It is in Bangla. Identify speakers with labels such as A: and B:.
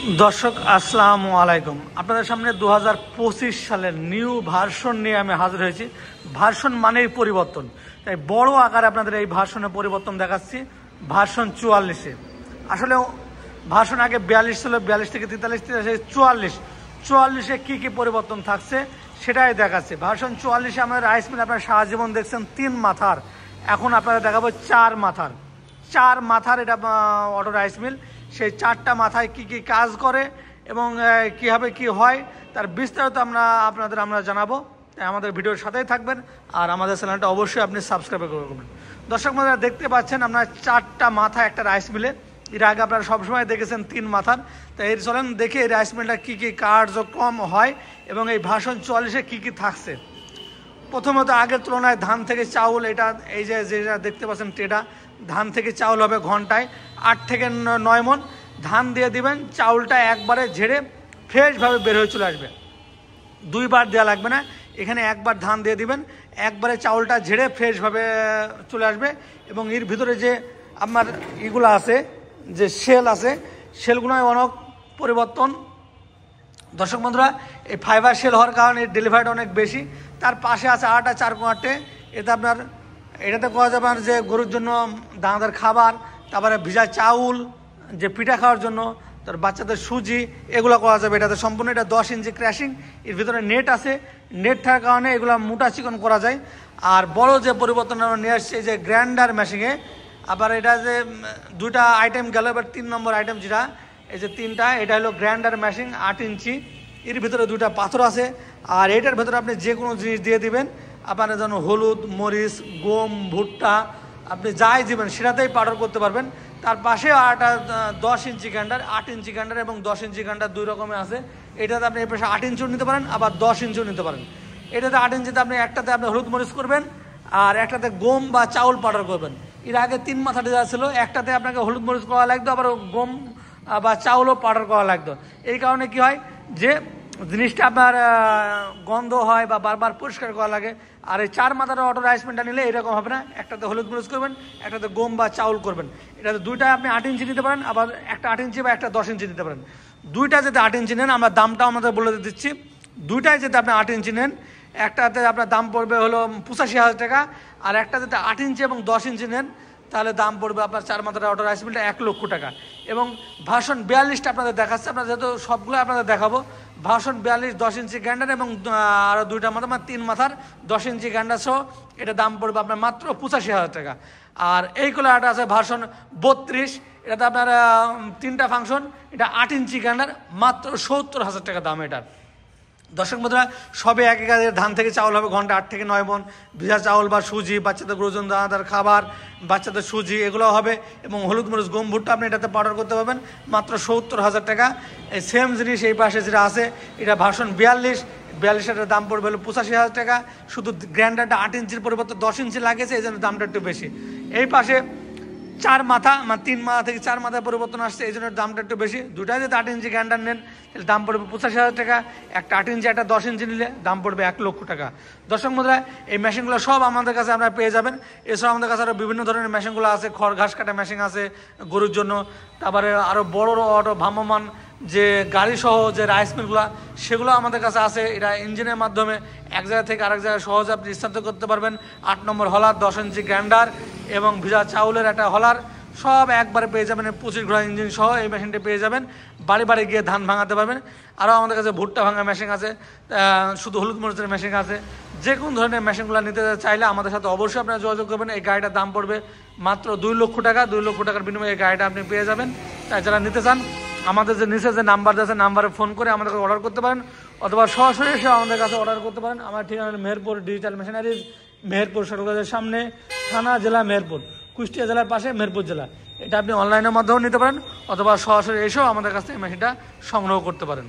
A: দর্শক আসসালামু আলাইকুম। আপনাদের সামনে 2025 সালের নিউ ভার্সন নিয়ে আমি হাজির হয়েছি। ভার্সন মানেই পরিবর্তন, তাই বড় আকারে আপনাদের এই ভার্সনের পরিবর্তন দেখাচ্ছি। ভার্সন 44-এ আসলে ভার্সন আগে 42 ছিল, 42 থেকে 43, 44-এ কী কী পরিবর্তন থাকছে সেটাই দেখাচ্ছে। ভার্সন 44-এ আমাদের রাইস মিল আপনারা সারা জীবন দেখছেন 3 মাথার, এখন আপনারা দেখাবো 4 মাথার এটা অটো রাইস মিল। সেই 4টা মাথায় কি কি কাজ করে এবং কীভাবে কি হয় তার বিস্তারিত আমরা জানাবো। তাই আমাদের ভিডিওর সাথেই থাকবেন আর আমাদের চ্যানেলটা অবশ্যই আপনি সাবস্ক্রাইব করবেন। দর্শক বন্ধুরা দেখতে পাচ্ছেন আপনারা 4টা মাথা একটা রাইস মিলে। এর আগে আপনারা সবসময় দেখেছেন 3 মাথার। তাই এর চলেন দেখে এই রাইস মিলটা কী কী কার্যক্রম হয় এবং এই ভার্সন 44-এ কী কী থাকছে। প্রথমত আগের তুলনায় ধান থেকে চাউল, এটা এই যে যেটা দেখতে পাচ্ছেন ট্রেটা, ধান থেকে চাউল হবে ঘন্টায় 8 থেকে 9 মণ। ধান দিয়ে দিবেন, চাউলটা একবারে ঝেড়ে ফ্রেশভাবে বের হয়ে চলে আসবে। 2 বার দেওয়া লাগবে না, এখানে একবার ধান দিয়ে দিবেন, একবারে চাউলটা ঝেড়ে ফ্রেশভাবে চলে আসবে। এবং এর ভিতরে যে আপনার এগুলো আছে, যে শেল আছে, শেলগুলোয় অনেক পরিবর্তন। দর্শক বন্ধুরা, এই ফাইবার শেল হওয়ার কারণে ডেলিভারিটা অনেক বেশি। তার পাশে আছে আটা 4 কোয়াটে, এটাতে করা যাবে যে গরুর জন্য দানাদার খাবার, তারপরে ভিজা চাউল, যে পিঠা খাওয়ার জন্য, তার বাচ্চাদের সুজি, এগুলো করা যাবে এটাতে সম্পূর্ণ। এটা 10 ইঞ্চি ক্র্যাশিং, এর ভিতরে নেট আছে, নেট থাকার কারণে এগুলো মোটা চিকন করা যায়। আর বড় যে পরিবর্তন আমরা নিয়ে আসছে যে গ্রাইন্ডার মেশিনে, আবার এটা যে 2টা আইটেম গেল, এবার 3 নম্বর আইটেম যেটা, এই যে 3টা, এটা হলো গ্রাইন্ডার মেশিন 8 ইঞ্চি। এর ভিতরে 2টা পাথর আছে। আর এটার ভেতরে আপনি যে কোনো জিনিস দিয়ে দিবেন, আপনার যেন হলুদ, মরিচ, গম, ভুট্টা, আপনি যাই দিবেন সেটাতেই পাউডার করতে পারবেন। তার পাশে আটা 10 ইঞ্চি গ্রাইন্ডার, 8 ইঞ্চি গ্রাইন্ডার এবং 10 ইঞ্চি গ্রাইন্ডার 2 রকমের আছে। এটাতে আপনি এই পাশে 8 ইঞ্চিও নিতে পারেন, আবার 10 ইঞ্চিও নিতে পারেন। এটাতে 8 ইঞ্চিতে একটাতে আপনি হলুদ মরিচ করবেন আর একটাতে গম বা চাউল পাউডার করবেন। এর আগে 3 মাথা দেওয়া ছিল, একটাতে আপনাকে হলুদ মরিচ করা লাগতো, আবার গম বা চাউলও পাউডার করা লাগতো। এই কারণে কি হয় যে জিনিসটা আপনার গন্ধ হয় বা বারবার পরিষ্কার করা লাগে। আর এই 4 মাথার অটো রাইস মিলটা নিলে এরকম হবে না, একটাতে হলুদ মরিচ করবেন, একটাতে গম বা চাউল করবেন। এটাতে 2টা আপনি 8 ইঞ্চি নিতে পারেন, আবার একটা 8 ইঞ্চি বা একটা 10 ইঞ্চি নিতে পারেন। 2টা যদি 8 ইঞ্চি নেন, আমরা দামটাও আমাদের বলে দিচ্ছি। 2টায় যদি আপনি 8 ইঞ্চি নেন, একটাতে আপনার দাম পড়বে হলো 85,000 টাকা। আর একটা যদি 8 ইঞ্চি এবং 10 ইঞ্চি নেন, তাহলে দাম পড়বে আপনার 4 মাথার অটো রাইস মিলটা 1 লক্ষ টাকা। এবং ভার্সন 42টা আপনাদের দেখাচ্ছে, আপনার যেহেতু সবগুলো আপনাদের দেখাবো। ভার্সন 42 10 ইঞ্চি গ্রাইন্ডার এবং আরও 2টা মাথা, মানে 3 মাথার 10 ইঞ্চি গ্রাইন্ডার সহ এটা দাম পড়বে আপনার মাত্র 85,000 টাকা। আর এই কোলাটা আছে ভার্সন 32, এটাতে আপনার 3টা ফাংশন, এটা 8 ইঞ্চি গ্রাইন্ডার, মাত্র 70,000 টাকা দাম এটার। দর্শক বন্ধুরা, সবে এক কাজের ধান থেকে চাউল হবে ঘন্টা 8 থেকে 9 মণ। ভিজা চাউল বা সুজি, বাচ্চাদের প্রয়োজন দানাদার খাবার, বাচ্চাদের সুজি, এগুলো হবে। এবং হলুদ মরিচ, গম, ভুট্টা আপনি এটাতে পাউডার করতে পারবেন, মাত্র 70,000 টাকা। এই সেম জিনিস এই পাশে যেটা আছে, এটা ভার্সন 42-এর দাম পড়বে হলো 85,000 টাকা। শুধু গ্রাইন্ডারটা 8 ইঞ্চির পরিবর্তে 10 ইঞ্চি লাগেছে, এই জন্য দামটা একটু বেশি। এই পাশে 4 মাথা, মানে 3 মাথা থেকে 4 মাথায় পরিবর্তন আসছে, এই জন্য দামটা একটু বেশি। 2টায় যদি 8 ইঞ্চি গ্রাইন্ডার নেন, তাহলে দাম পড়বে 85,000 টাকা। একটা 8 ইঞ্চি, একটা 10 ইঞ্চি নিলে দাম পড়বে 1 লক্ষ টাকা। দর্শক বন্ধুরা, এই মেশিনগুলো সব আমাদের কাছে আপনারা পেয়ে যাবেন। এছাড়া আমাদের কাছে আরও বিভিন্ন ধরনের মেশিনগুলো আছে, খড় ঘাস কাটা মেশিন আছে গরুর জন্য। তারপরে আরও বড় অটো ভ্রাম্যমান যে গাড়ি সহ যে রাইস মিলগুলো, সেগুলো আমাদের কাছে আছে। এটা ইঞ্জিনের মাধ্যমে এক জায়গা থেকে আরেক জায়গায় সহজে আপনি স্থানান্তর করতে পারবেন। 8 নম্বর হলার, 10 ইঞ্চি গ্রাইন্ডার এবং ভিজা চাউলের একটা হলার, সব একবারে পেয়ে যাবেন। 25 ঘোড়া ইঞ্জিন সহ এই মেশিনটা পেয়ে যাবেন। বাড়ি বাড়ি গিয়ে ধান ভাঙাতে পারবেন। আরও আমাদের কাছে ভুট্টা ভাঙা মেশিন আছে, শুধু হলুদ মরিচের মেশিন আছে। যে কোনো ধরনের মেশিনগুলো নিতে চাইলে আমাদের সাথে অবশ্যই আপনারা যোগাযোগ করবেন। এই গাড়িটার দাম পড়বে মাত্র 2 লক্ষ টাকা। 2 লক্ষ টাকার বিনিময়ে এই গাড়িটা আপনি পেয়ে যাবেন। তাই যারা নিতে চান, আমাদের যে নিচে যে নাম্বার আছে, নাম্বারে ফোন করে আমাদেরকে অর্ডার করতে পারেন, অথবা সরাসরি এসে আমাদের কাছে অর্ডার করতে পারেন। আমার ঠিকানা মেহেরপুর ডিজিটাল মেশিনারিজ, মেহেরপুর সরকারের সামনে, থানা, জেলা মেহেরপুর, কুষ্টিয়া জেলার পাশে মেহেরপুর জেলা। এটা আপনি অনলাইনের মাধ্যমেও নিতে পারেন, অথবা সরাসরি এসেও আমাদের কাছ থেকে মেশিনটা সংগ্রহ করতে পারেন।